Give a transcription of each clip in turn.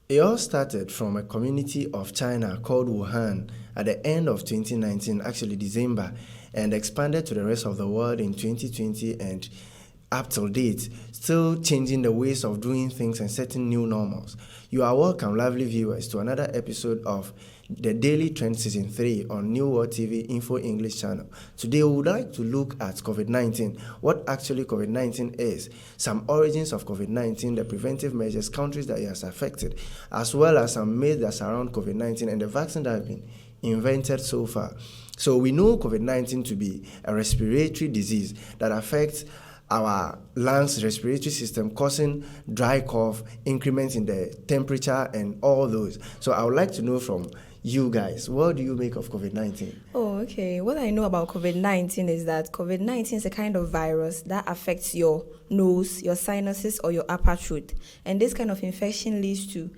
It all started from a community of China called Wuhan at the end of 2019, actually December, and expanded to the rest of the world in 2020 and up till date, still changing the ways of doing things and setting new normals. You are welcome, lovely viewers, to another episode of The Daily Trend Season 3 on New World TV Info English channel. Today we would like to look at COVID-19, what actually COVID-19 is, some origins of COVID-19, the preventive measures, countries that it has affected, as well as some myths that surround COVID-19 and the vaccine that have been invented so far. So we know COVID-19 to be a respiratory disease that affects our lungs, respiratory system, causing dry cough, increments in the temperature, and all those. So I would like to know from you guys, what do you make of COVID-19? Oh, okay. What I know about COVID-19 is that COVID-19 is a kind of virus that affects your nose, your sinuses, or your upper throat. And this kind of infection leads to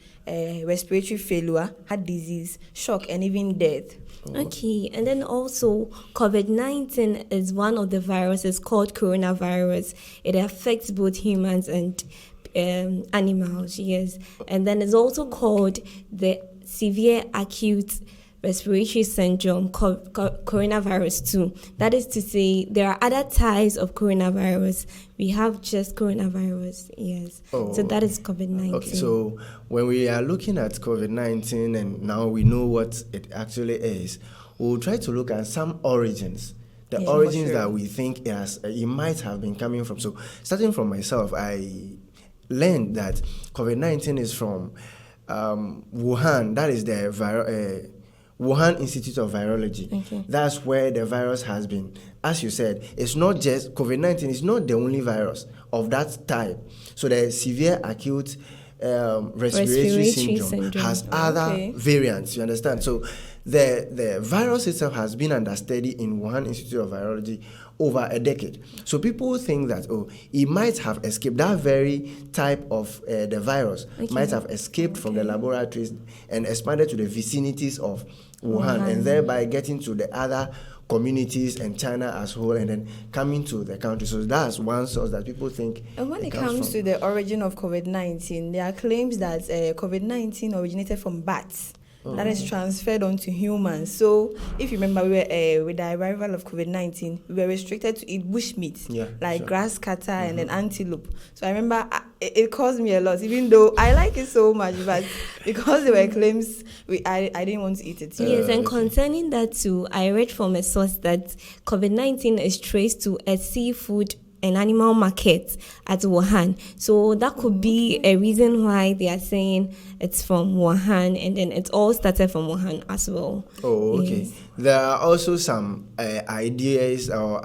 respiratory failure, heart disease, shock, and even death. Okay, and then also COVID-19 is one of the viruses called coronavirus. It affects both humans and animals, yes. And then it's also called the severe acute respiratory syndrome, coronavirus 2. That is to say, there are other types of coronavirus. We have just coronavirus, yes. So that is COVID-19. Okay, so when we are looking at COVID-19 and now we know what it actually is, we'll try to look at some origins. The origins that we think it might have been coming from. So starting from myself, I learned that COVID-19 is from Wuhan. That is the Wuhan Institute of Virology. Okay. That's where the virus has been. As you said, it's not just COVID-19 is not the only virus of that type. So the severe acute respiratory syndrome has other variants. You understand? So the virus itself has been under study in Wuhan Institute of Virology over a decade. So people think that, it might have escaped. That very type of the virus might have escaped from the laboratories and expanded to the vicinities of Wuhan, and thereby getting to the other communities and China as whole, and then coming to the country. So that's one source that people think. And when it comes to the origin of COVID-19, there are claims that COVID-19 originated from bats. That is transferred onto humans. So, if you remember, we were, with the arrival of COVID-19, we were restricted to eat bush meat, grass cutter and then antelope. So, I remember it caused me a lot, even though I like it so much, but because there were claims, I didn't want to eat it. Yes, and concerning that too, I read from a source that COVID-19 is traced to a seafood an animal market at Wuhan. So that could be a reason why they are saying it's from Wuhan, and then it all started from Wuhan as well. Oh, okay. Yes. There are also some ideas, or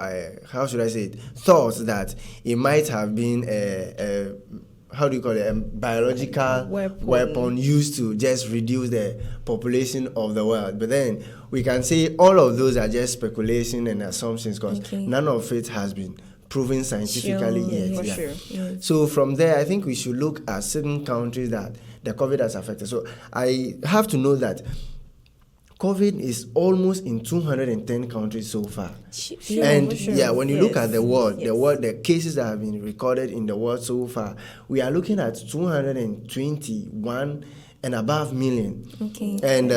how should I say it, thoughts that it might have been a biological weapon used to just reduce the population of the world. But then we can say all of those are just speculation and assumptions, because none of it has been proven scientifically yet. Sure. Yes. So from there, I think we should look at certain countries that the COVID has affected. So I have to know that COVID is almost in 210 countries so far. When you look at the world, the cases that have been recorded in the world so far, we are looking at 221 and above million. Okay. And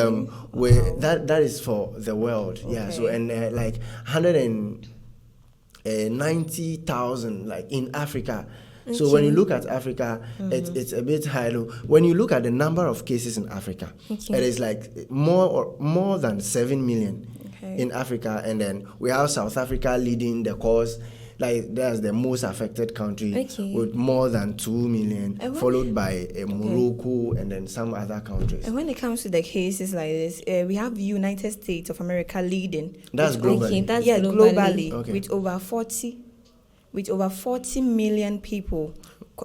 that is for the world. Okay. Yeah. So like 190,000 like in Africa. So when you look at Africa, it's a bit high. When you look at the number of cases in Africa, it is like more than 7 million in Africa, and then we have South Africa leading the cause. Like that's the most affected country with more than 2 million, followed by Morocco and then some other countries. And when it comes to the cases like this, we have the United States of America leading. That's globally. Globally. With over 40 million people,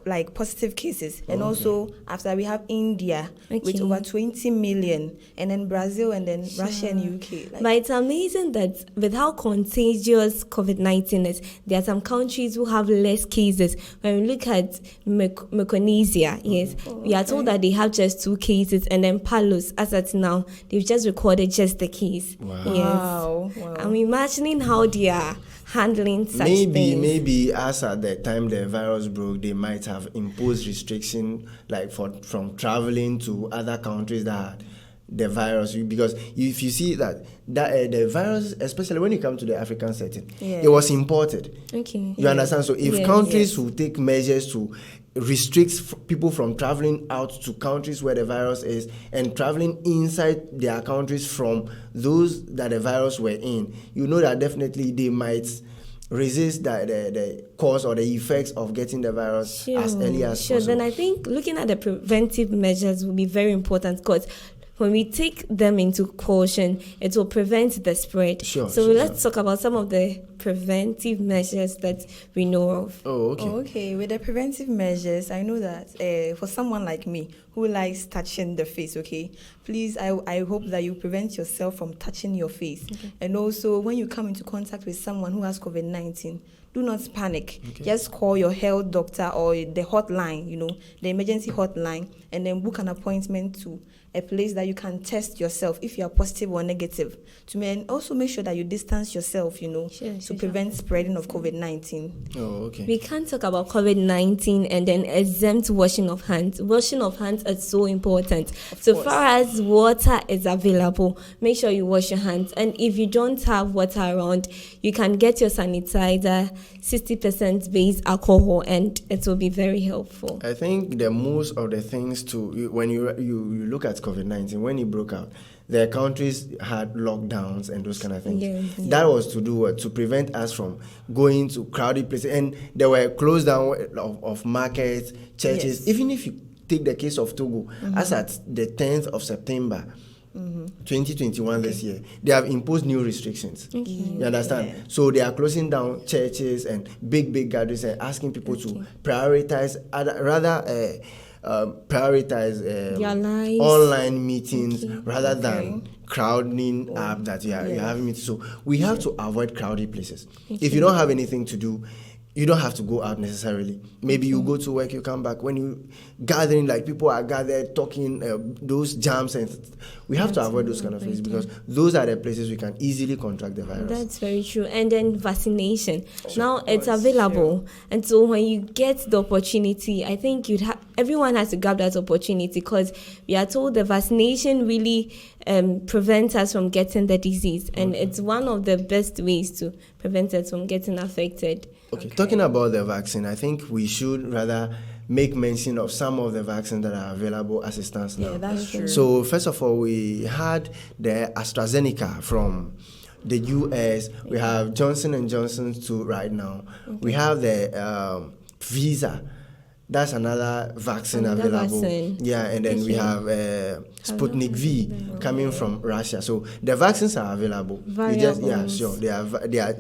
like positive cases. And also after we have India with over 20 million, and then Brazil, and then Russia and UK. But it's amazing that with how contagious COVID-19 is, there are some countries who have less cases. When we look at Micronesia, we are told that they have just 2 cases, and then Palos, as at now, they've just recorded just the case. Wow. I'm imagining how they are handling such things. Maybe as at the time the virus broke, they might have imposed restriction like from traveling to other countries that had the virus, because if you see that the virus, especially when you come to the African setting, it was imported. Okay. You understand? So if countries will take measures to restrict people from traveling out to countries where the virus is and traveling inside their countries from those that the virus were in, you know that definitely they might resist the cause or the effects of getting the virus as early as possible. Then I think looking at the preventive measures will be very important, because when we take them into caution, it will prevent the spread. Let's talk about some of the preventive measures that we know of. Okay. With the preventive measures, I know that for someone like me who likes touching the face, please, I hope that you prevent yourself from touching your face. And also, when you come into contact with someone who has COVID-19, do not panic. Just call your health doctor or the hotline, the emergency hotline, and then book an appointment to a place that you can test yourself if you are positive or negative. And also make sure that you distance yourself, to prevent spreading of COVID-19. We can't talk about COVID-19 and then exempt washing of hands. Washing of hands is so important. So far as water is available, make sure you wash your hands. And if you don't have water around, you can get your sanitizer, 60% base alcohol, and it will be very helpful. I think the most of the things when you look at COVID-19, when it broke out, the countries had lockdowns and those kind of things. That was to do what? To prevent us from going to crowded places. And there were closed down of markets, churches. Even if you take the case of Togo, as at the 10th of September, 2021 this year, they have imposed new restrictions. You understand? So they are closing down churches and big gatherings and asking people to prioritize online meetings rather than crowding up that you're having meetings. So we have to avoid crowded places. If you don't have anything to do, you don't have to go out necessarily. Maybe you go to work, you come back. When you gathering, like people are gathered talking, those jams, and we have to avoid those kind of places because those are the places we can easily contract the virus. That's very true. And then vaccination. Now it's available, and so when you get the opportunity, I think everyone has to grab that opportunity, because we are told the vaccination really prevents us from getting the disease, and it's one of the best ways to prevent us from getting affected. Okay, talking about the vaccine, I think we should rather make mention of some of the vaccines that are available as it stands now. Yeah, that's true. So first of all, we had the AstraZeneca from the US. We have Johnson & Johnson too right now. We have the Visa. That's another vaccine available. Yeah, and then we have Sputnik V coming from Russia. So the vaccines are available. They are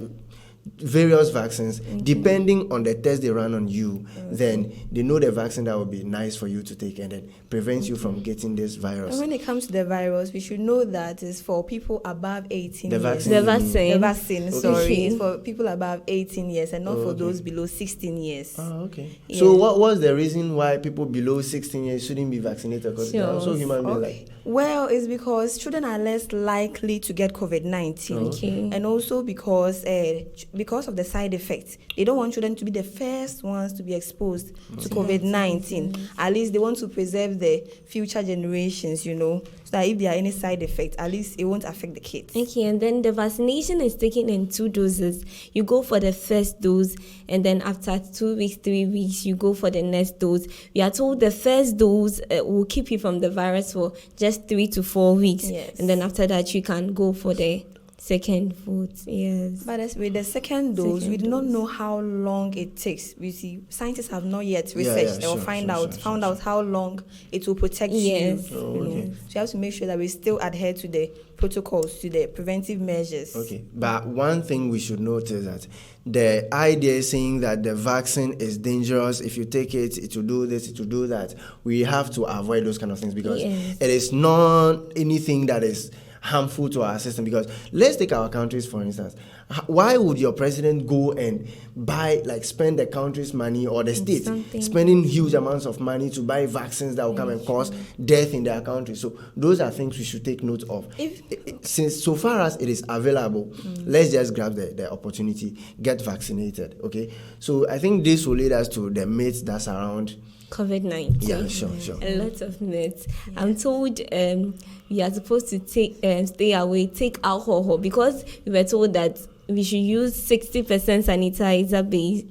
various vaccines. Depending on the test they run on you, then they know the vaccine that will be nice for you to take and then prevents you from getting this virus. And when it comes to the virus, we should know that it's for people above 18 years. The vaccine, it's for people above 18 years and not for those below 16 years. Yeah. So what was the reason why people below 16 years shouldn't be vaccinated? Because they're also human beings. Well, it's because children are less likely to get COVID-19, and also because of the side effects. They don't want children to be the first ones to be exposed to COVID-19. At least they want to preserve the future generations, so that if there are any side effects, at least it won't affect the kids. Okay, and then the vaccination is taken in 2 doses. You go for the first dose, and then after 2 weeks, 3 weeks, you go for the next dose. We are told the first dose will keep you from the virus for just 3 to 4 weeks. Yes. And then after that, you can go for the second foot. Yes. But as with the second dose, we do not know how long it takes. We see scientists have not yet researched or found out how long it will protect you. So you have to make sure that we still adhere to the protocols, to the preventive measures. Okay, but one thing we should note is that the idea is saying that the vaccine is dangerous. If you take it, it will do this, it will do that. We have to avoid those kind of things because it is not anything that is harmful to our system. Because let's take our countries, for instance. Why would your president go and buy, like, spend the country's money or the state Something. spending huge amounts of money to buy vaccines that will come and cause death in their country? So those are things we should take note of. Since so far as it is available, let's just grab the opportunity, get vaccinated. Okay. So I think this will lead us to the myths that surround COVID-19. Yeah, sure. A lot of myths. I'm told we are supposed to stay away, take alcohol, because we were told that we should use 60% sanitizer based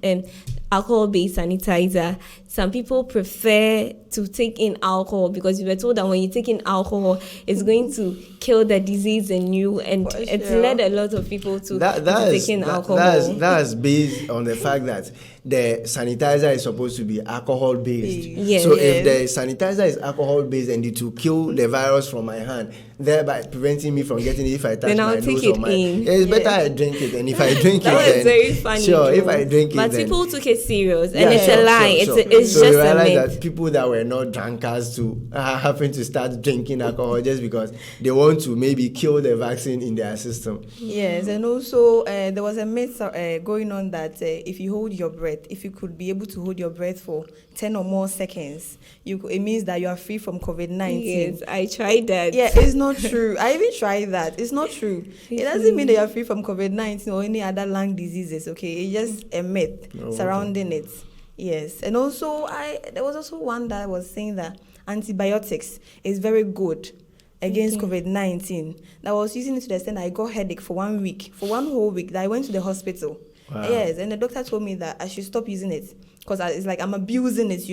alcohol-based sanitizer. Some people prefer to take in alcohol because we were told that when you take in alcohol, it's going to kill the disease in you, and it's led a lot of people to take in alcohol. That's based on the fact that the sanitizer is supposed to be alcohol-based. Yes. So if the sanitizer is alcohol-based and it will kill the virus from my hand, thereby preventing me from getting it if I touch my nose or my... It's better I drink it, and if I drink that it, was very funny. Sure, if I drink it, but then... people took it serious, and it's a lie. It's so just you a realize myth. that people that were not drunkards to happen to start drinking alcohol just because they want to maybe kill the vaccine in their system. Yes, and also there was a myth going on that if you hold your breath, if you could be able to hold your breath for 10 or more seconds, it means that you are free from COVID-19. Yes, I tried that. Yeah, it's not true. I even tried that. It's not true. It doesn't mean that you're free from COVID-19 or any other lung diseases, okay? It's just a myth surrounding it. Yes, and also there was also one that was saying that antibiotics is very good against COVID-19. That I was using it to the extent that I got headache for 1 week, for one whole week, that I went to the hospital. Wow. Yes, and the doctor told me that I should stop using it because it's like I'm abusing it,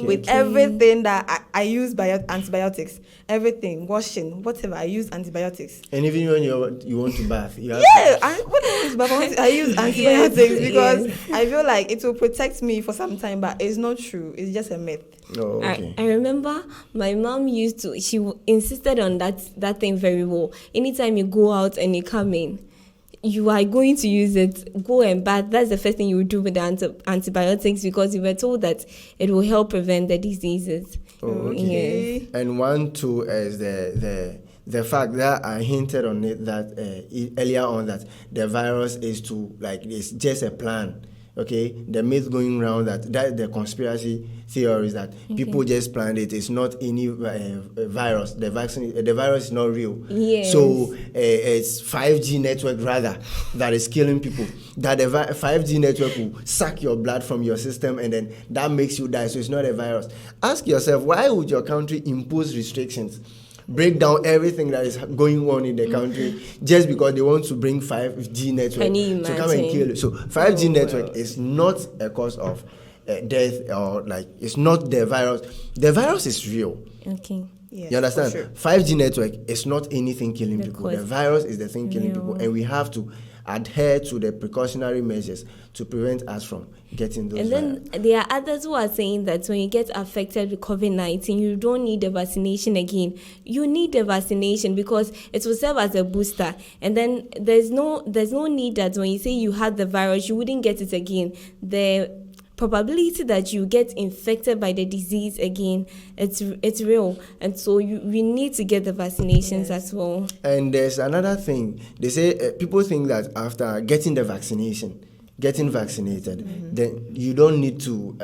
with everything that I use antibiotics, everything, washing, whatever, I use antibiotics. And even when you want to bath, you have I use antibiotics because I feel like it will protect me for some time, but it's not true. It's just a myth. Oh, okay. I remember my mom she insisted on that thing very well. Anytime you go out and you come in, you are going to use it, go and bath. That's the first thing you would do with the antibiotics, because you were told that it will help prevent the diseases. Oh, okay. Yes. And one, too, is the fact that I hinted on it that earlier on, that the virus is it's just a plan. Okay, the myth going around that the conspiracy theory is that people just planned it. It's not any virus. The virus is not real. Yes. So it's 5G network rather that is killing people. That the 5G network will suck your blood from your system and then that makes you die. So it's not a virus. Ask yourself, why would your country impose restrictions? Break down everything that is going on in the country just because they want to bring 5G network to come and kill you. So 5G network is not a cause of death, or it's not the virus. The virus is real. Okay. Yes, you understand? Sure. 5G network is not anything killing people. The virus is the thing killing people, and we have to adhere to the precautionary measures to prevent us from getting those. And then there are others who are saying that when you get affected with COVID-19, you don't need the vaccination again. You need the vaccination because it will serve as a booster. And then there's no need that when you say you had the virus, you wouldn't get it again. The probability that you get infected by the disease again, it's real, and so we need to get the vaccinations as well. And there's another thing. They say people think that after getting vaccinated, then you don't need to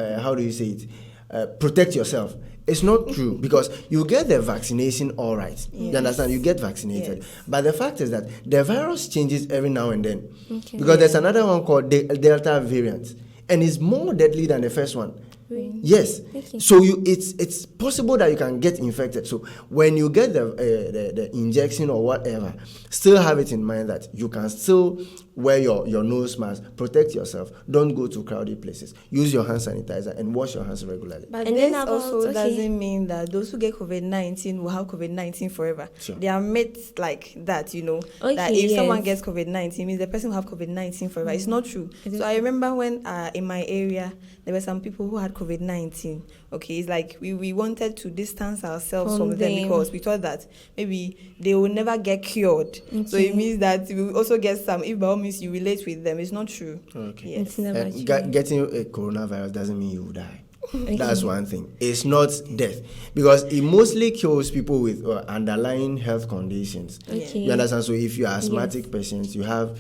protect yourself. It's not true, because you get the vaccination all right. You understand? You get vaccinated. But the fact is that the virus changes every now and then. Because there's another one called Delta variant. And it's more deadly than the first one. Really? Yes. Okay. So it's possible that you can get infected. So when you get the injection or whatever, still have it in mind that you can still wear your nose mask, protect yourself. Don't go to crowded places. Use your hand sanitizer and wash your hands regularly. But this also doesn't mean that those who get COVID-19 will have COVID-19 forever. Sure. There are myths like that, that if someone gets COVID-19, it means the person will have COVID-19 forever. It's not true. So I remember when in my area, there were some people who had COVID-19. Okay, it's like we wanted to distance ourselves from them because we thought that maybe they will never get cured. Okay. So it means that we will also get some, if by all means you relate with them. It's not true. Okay. Yes. It's never true. Getting a coronavirus doesn't mean you will die. Okay. That's one thing. It's not death, because it mostly kills people with underlying health conditions. Okay. You understand? So if you're asthmatic patients, you have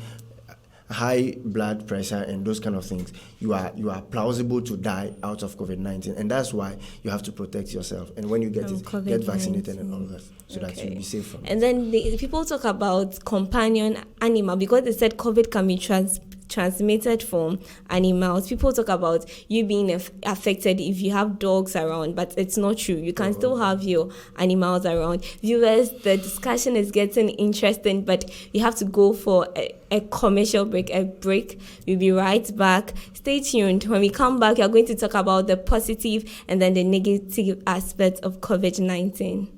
high blood pressure and those kind of things, you are plausible to die out of COVID-19, and that's why you have to protect yourself. And when you get it, get vaccinated and all that, so that you'll be safe from it. And then people talk about companion animal, because they said COVID can be transmitted from animals. People talk about you being affected if you have dogs around, but it's not true. You can still have your animals around. Viewers, the discussion is getting interesting, but you have to go for a commercial break. We'll be right back. Stay tuned. When we come back, we are going to talk about the positive and then the negative aspects of COVID-19.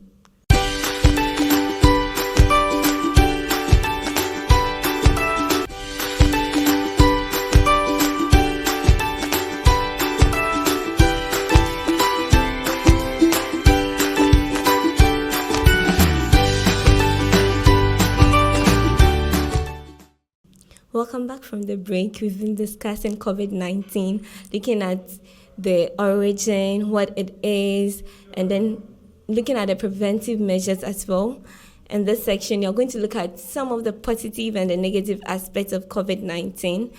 Welcome back from the break. We've been discussing COVID-19, looking at the origin, what it is, and then looking at the preventive measures as well. In this section, you're going to look at some of the positive and the negative aspects of COVID-19.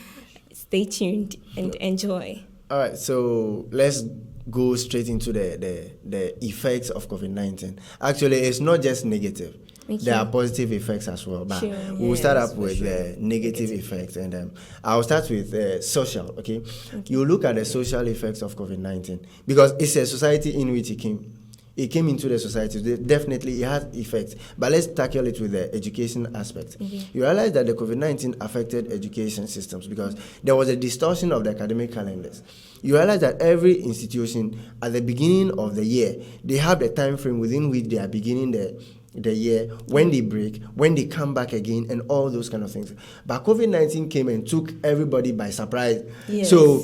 Stay tuned and enjoy. All right, so let's go straight into the effects of COVID-19. Actually, it's not just negative. There are positive effects as well, but we'll start up with the negative effects, and I'll start with social, okay? You look at the social effects of COVID-19, because it's a society in which it came. It came into the society. Definitely, it has effects. But let's tackle it with the education aspect. You realize that the COVID-19 affected education systems because there was a distortion of the academic calendars. You realize that every institution, at the beginning of the year, they have the time frame within which they are beginning the year, when they break, when they come back again, and all those kind of things. But COVID-19 came and took everybody by surprise. Yes. So,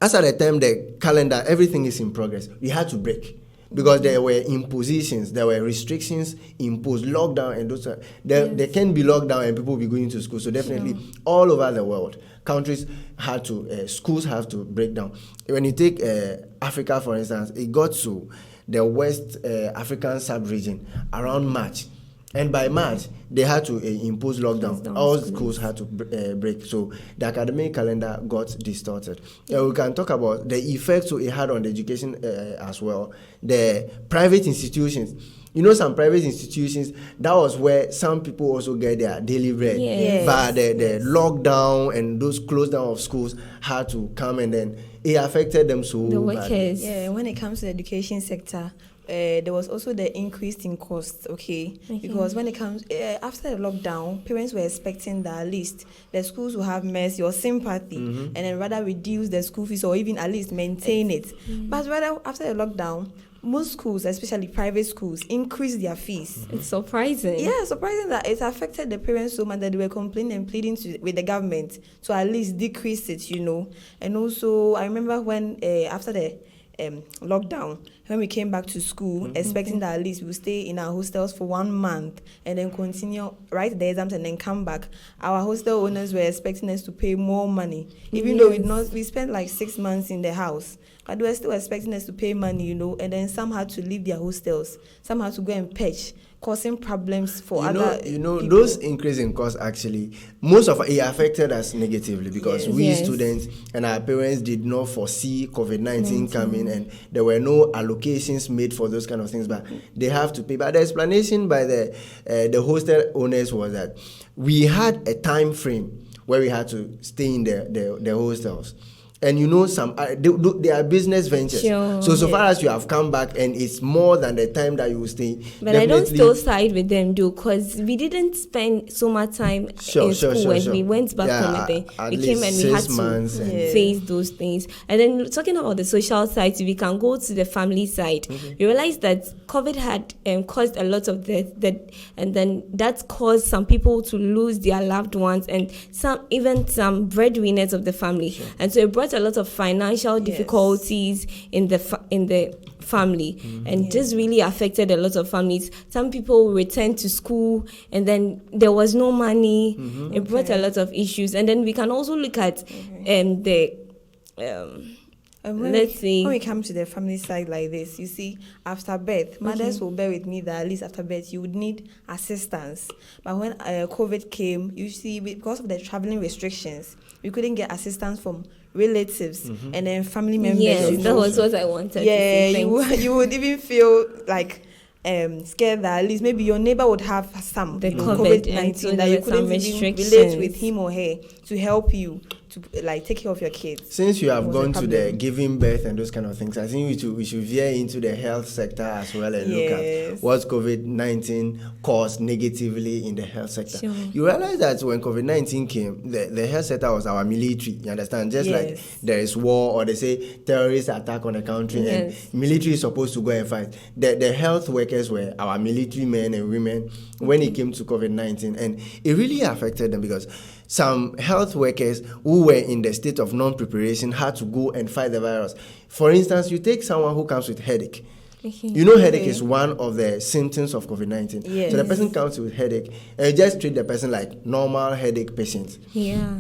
as at the time, the calendar, everything is in progress. We had to break. Because there were impositions, there were restrictions imposed, lockdown, and those. There can be lockdown and people will be going to school. So definitely, all over the world, countries had to, schools have to break down. When you take Africa, for instance, it got to the West African sub-region around March. And by March, they had to impose lockdown. All schools had to break. So the academic calendar got distorted. We can talk about the effects it had on the education as well. The private institutions. You know, some private institutions, that was where some people also get their daily bread. Yes. But the lockdown and those close down of schools had to come, and then it affected them so the workers. Yeah, when it comes to the education sector, there was also the increase in costs, because when it comes after the lockdown, parents were expecting that at least the schools will have mercy or sympathy, and then rather reduce the school fees or even at least maintain it. But rather after the lockdown, most schools, especially private schools, increased their fees. It's surprising. Yeah, surprising that it affected the parents so much that they were complaining and pleading with the government to at least decrease it, And also, I remember when after the lockdown, when we came back to school, expecting that at least we would stay in our hostels for 1 month and then continue, write the exams and then come back. Our hostel owners were expecting us to pay more money, even though we spent like 6 months in the house. But they were still expecting us to pay money, and then some had to leave their hostels. Some had to go and pitch, causing problems for other people. Those increase in costs actually, most of it affected us negatively because we students and our parents did not foresee COVID-19 coming, and there were no allocations made for those kind of things, but they have to pay. But the explanation by the hostel owners was that we had a time frame where we had to stay in the hostels. And some they are business ventures. Sure. So far as you have come back and it's more than the time that you will stay. But I don't still side with them, because we didn't spend so much time in school when we went back home. We came and we had to face those things. And then talking about the social side, we can go to the family side. We realized that COVID had caused a lot of death, and then that caused some people to lose their loved ones, and some breadwinners of the family. Sure. And so it brought a lot of financial difficulties in the family, and this really affected a lot of families. Some people returned to school, and then there was no money. It brought a lot of issues. And then we can also look at Let's see. When we come to the family side like this, you see, after birth, mothers will bear with me that at least after birth, you would need assistance. But when COVID came, you see, because of the traveling restrictions, we couldn't get assistance from relatives and then family members. Yes, that was what I wanted to say. You would even feel like scared that at least maybe your neighbor would have some COVID-19 that you couldn't even relate with him or her to help you to like take care of your kids. Since you have gone to the giving birth and those kind of things, I think we should veer into the health sector as well and look at what COVID-19 caused negatively in the health sector. Sure. You realize that when COVID-19 came, the health sector was our military. You understand? Just like there is war or they say terrorist attack on a country and military is supposed to go and fight. The health workers were our military men and women when it came to COVID-19, and it really affected them because some health workers who were in the state of non-preparation had to go and fight the virus. For instance, you take someone who comes with headache. You know, headache is one of the symptoms of COVID-19. Yes. So the person comes with headache, and you just treat the person like normal headache patient. Yeah.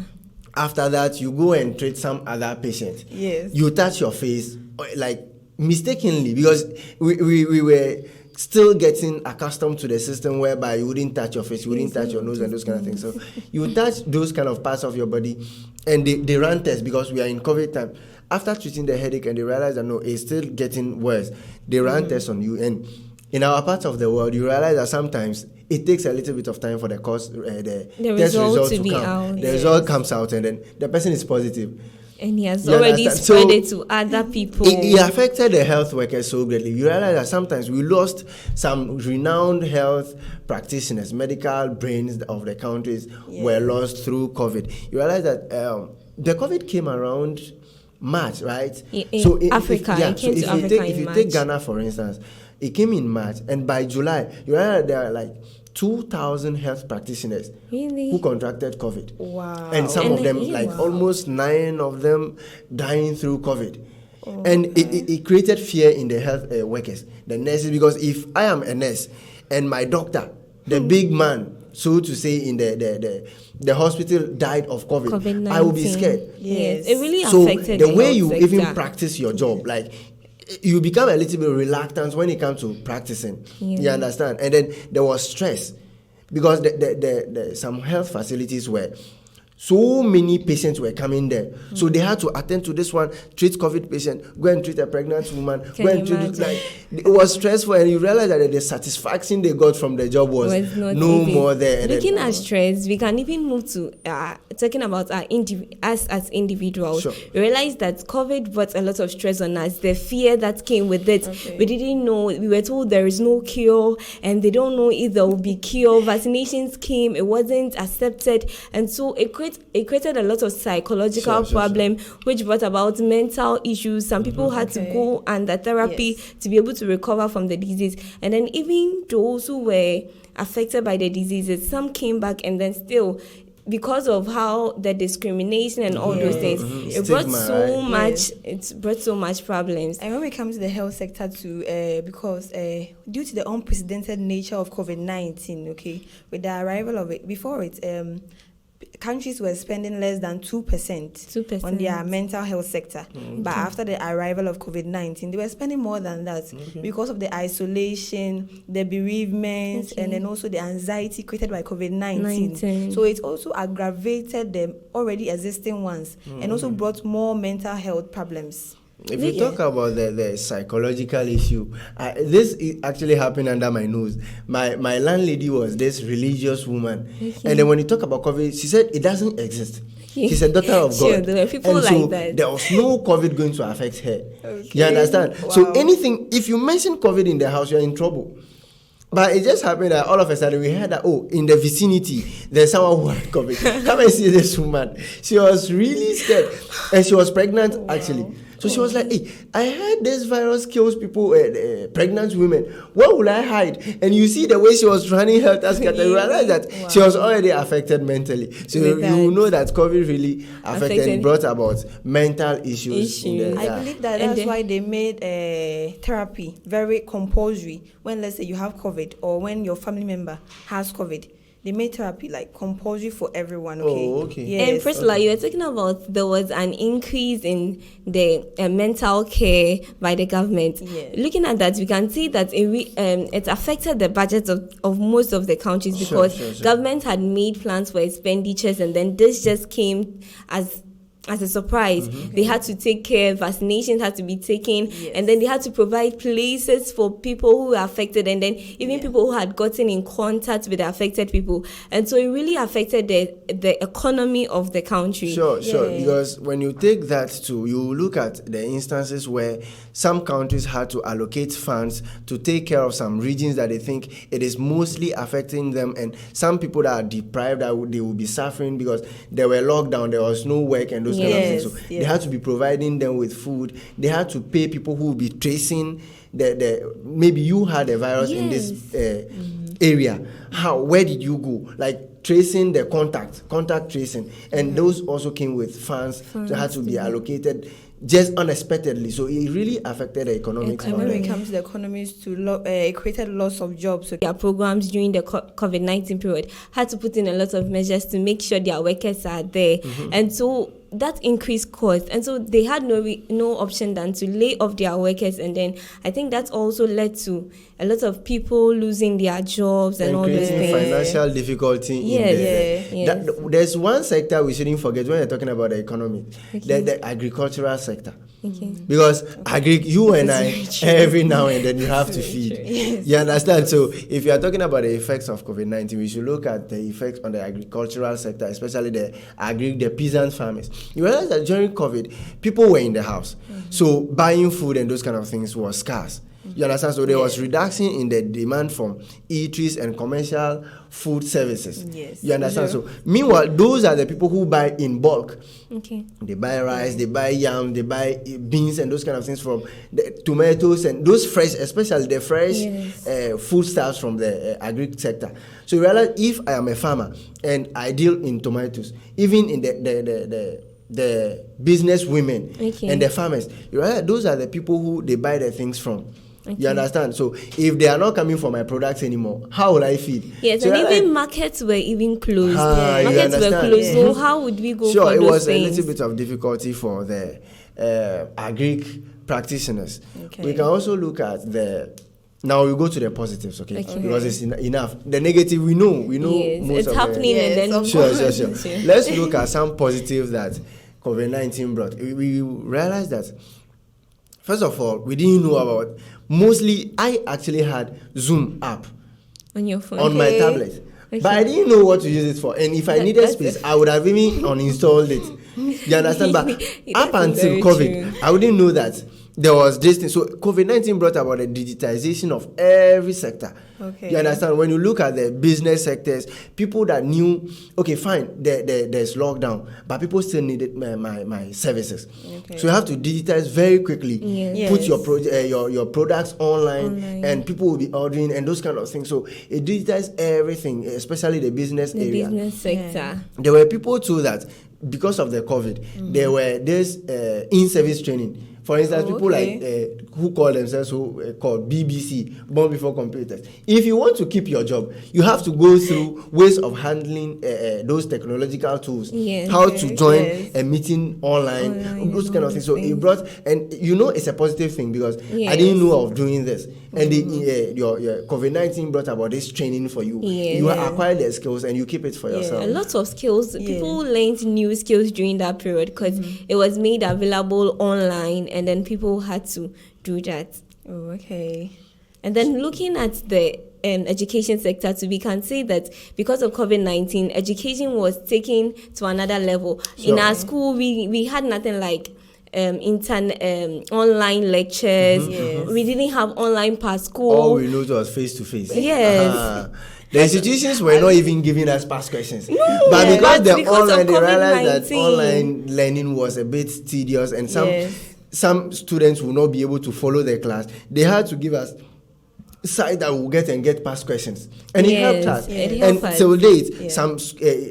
After that, you go and treat some other patient. Yes. You touch your face, like mistakenly, because we were still getting accustomed to the system whereby you wouldn't touch your face, you wouldn't touch your nose and those kind of things. So you touch those kind of parts of your body and they run tests because we are in COVID time. After treating the headache and they realize that no, it's still getting worse, they run tests on you. And in our part of the world, you realize that sometimes it takes a little bit of time for the test result to come. Out. The result comes out and then the person is positive. And he has already spread it to other people. It affected the health workers so greatly. You realize that sometimes we lost some renowned health practitioners, medical brains of the countries were lost through COVID. You realize that the COVID came around March, right? In Africa. If you take Ghana, for instance, it came in March, and by July, you realize there are like 2,000 health practitioners who contracted COVID. Wow. And some of them, almost 9 of them dying through COVID. It created fear in the health workers, the nurses, because if I am a nurse and my doctor, the big man, so to say, in the hospital died of COVID, I will be scared. Yes, it really affected the way you sector. even practice your job, like, you become a little bit reluctant when it comes to practicing. You understand? And then there was stress because some health facilities were so many patients were coming there. So they had to attend to this one, treat COVID patient, go and treat a pregnant woman, it was stressful, and you realize that the satisfaction they got from the job was no more there. Looking at stress, we can even move to talking about us as individuals. Sure. We realize that COVID brought a lot of stress on us, the fear that came with it. Okay. We didn't know, we were told there is no cure, and they don't know if there will be cure. Vaccinations came, it wasn't accepted, and so it created a lot of psychological problem, which brought about mental issues. Some people had to go under therapy to be able to recover from the disease. And then even those who were affected by the diseases, some came back, and then still, because of how the discrimination and all those things, it brought so much problems. And when we come to the health sector too, because due to the unprecedented nature of COVID-19, with the arrival of it, before it, countries were spending less than 2% on their mental health sector. But after the arrival of COVID-19, they were spending more than that because of the isolation, the bereavement, and then also the anxiety created by COVID-19. So it also aggravated the already existing ones and also brought more mental health problems. If you talk about the psychological issue, this actually happened under my nose. My landlady was this religious woman. And then when you talk about COVID, she said it doesn't exist. She's a daughter of God. There were people and like so that. There was no COVID going to affect her. You understand? Wow. So anything, if you mention COVID in the house, you're in trouble. But it just happened that all of a sudden we heard that, in the vicinity, there's someone who had COVID. Come and see this woman. She was really scared. And she was pregnant, actually. So she was like, hey, I heard this virus kills people, pregnant women. Where will I hide? And you see the way she was running helter skelter, you realize that she was already affected mentally. So you know that COVID really affected and brought about mental issues. I believe that's why they made therapy very compulsory. When, let's say, you have COVID or when your family member has COVID, they made therapy like compulsory for everyone. Okay. Oh, okay. Yes. And Priscilla, you were talking about there was an increase in the mental care by the government. Yes. Looking at that, we can see that it affected the budgets of most of the countries because Sure. government had made plans for expenditures, and then this just came as a surprise. They had to take care, vaccinations had to be taken, and then they had to provide places for people who were affected, and then even people who had gotten in contact with the affected people. And so it really affected the economy of the country. Sure. Because when you take that too, you look at the instances where some countries had to allocate funds to take care of some regions that they think it is mostly affecting them, and some people that are deprived, that they will be suffering because they were locked down, there was no work and those kind of things. So they had to be providing them with food. They had to pay people who will be tracing the maybe you had a virus in this area. Where did you go? Like tracing the contact tracing, and those also came with funds that had to be allocated just unexpectedly. So it really affected the economics. And when it comes to the economies, it created lots of jobs. So their programs during the COVID-19 period had to put in a lot of measures to make sure their workers are there. And so that increased cost, and so they had no option than to lay off their workers, and then I think that also led to a lot of people losing their jobs and all those things. Financial difficulty. There's one sector we shouldn't forget when we're talking about the economy, the agricultural sector. Because you and I, every now and then you have to feed. You understand? So if you are talking about the effects of COVID-19, we should look at the effects on the agricultural sector, especially the peasant farmers. You realize that during COVID, people were in the house. So buying food and those kind of things was scarce. You understand? So there was reduction in the demand from eateries and commercial food services. You understand? So meanwhile, those are the people who buy in bulk. They buy rice, they buy yam, they buy beans and those kind of things from the tomatoes and those fresh, especially the fresh foodstuffs from the agri sector. So you realize if I am a farmer and I deal in tomatoes, even in the business women and the farmers, you realize those are the people who they buy the things from. You understand? So if they are not coming for my products anymore, how will I feed? Yes, so and even markets were even closed. Markets were closed. So how would we go for those things? Sure, it was a little bit of difficulty for the agric practitioners. We can also look at now we go to the positives, because it's enough. The negative we know most it's of happening, and then sure. Let's look at some positives that COVID-19 brought. We realized that first of all, we didn't know about. Mostly, I actually had Zoom app on your phone, on my tablet, but I didn't know what to use it for. And if I needed space, I would have even uninstalled it. You understand? But up until COVID, I wouldn't know that there was this thing. So COVID-19 brought about the digitization of every sector. You understand? When you look at the business sectors, people that knew, fine, there's lockdown, but people still needed my services. So you have to digitize very quickly, put your products online, and people will be ordering and those kind of things. So it digitized everything, especially the business area. Business sector. There were people too that because of the COVID, there were this in-service training. For instance, people like who call themselves called BBC, Born Before Computers. If you want to keep your job, you have to go through ways of handling those technological tools, how to join a meeting online, those kind of things. So it brought, and it's a positive thing because I didn't know of doing this. And your COVID-19 brought about this training for you. You acquire the skills and you keep it for yourself. A lot of skills. People learned new skills during that period because it was made available online, and then people had to do that. And then looking at the education sector too, we can say that because of COVID-19, education was taken to another level. In our school, we had nothing like online lectures. We didn't have online past school. All we knew was face to face. The institutions were not even giving us past questions. But because they realized that online learning was a bit tedious and some students will not be able to follow the class, they had to give us side that will get past questions. And it helped us. And till date, some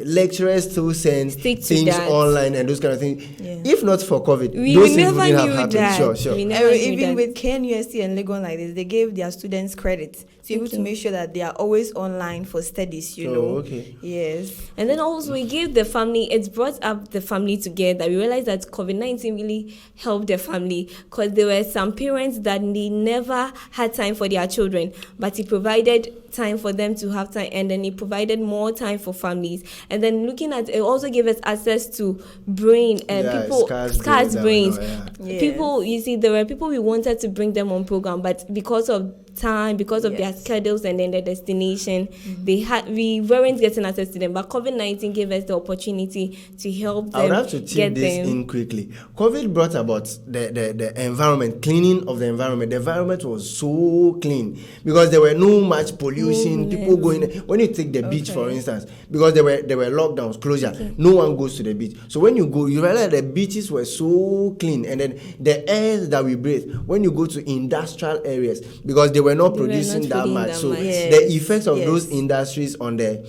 lecturers still send things online and those kind of things. If not for COVID, those things wouldn't have happened. Sure. Even with KNUST and Legon like this, they gave their students credit to be able to make sure that they are always online for studies, you know. Okay. Yes. And then also we give the family, it's brought up the family together. We realized that COVID-19 really helped the family because there were some parents that they never had time for their children, but it provided time for them to have time, and then it provided more time for families. And then looking at it also gave us access to brain and people scarce brains. People, you see, there were people we wanted to bring them on program, but because of time, because of their schedules and then their destination, we weren't getting access to them. But COVID-19 gave us the opportunity to help them. I would have to tip this in quickly. COVID brought about the environment, cleaning of the environment. The environment was so clean because there were no much pollution. People going when you take the beach, for instance, because there were lockdowns, closure. No one goes to the beach. So when you go, you realize the beaches were so clean, and then the air that we breathe when you go to industrial areas, because they were not producing that much. So the effects of those industries on the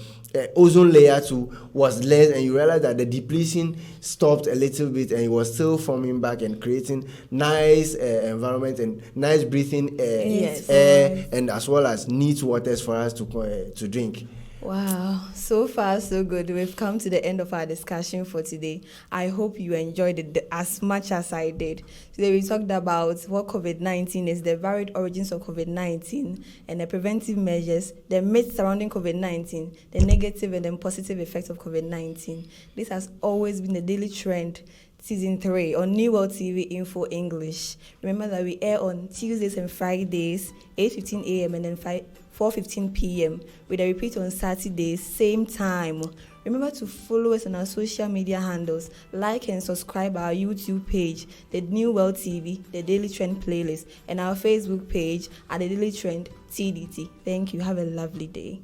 ozone layer too was less, and you realize that the depletion stopped a little bit, and it was still forming back and creating nice environment and nice breathing air, and as well as neat waters for us to drink. Wow, so far so good. We've come to the end of our discussion for today. I hope you enjoyed it as much as I did. Today we talked about what COVID-19 is, the varied origins of COVID-19 and the preventive measures, the myths surrounding COVID-19, the negative and then positive effects of COVID-19. This has always been the Daily Trend Season 3 on New World TV Info English. Remember that we air on Tuesdays and Fridays, 8:15 a.m. and then 4:15 p.m. with a repeat on Saturdays, same time. Remember to follow us on our social media handles, like and subscribe our YouTube page, the New World TV, the Daily Trend playlist, and our Facebook page at the Daily Trend TDT. Thank you. Have a lovely day.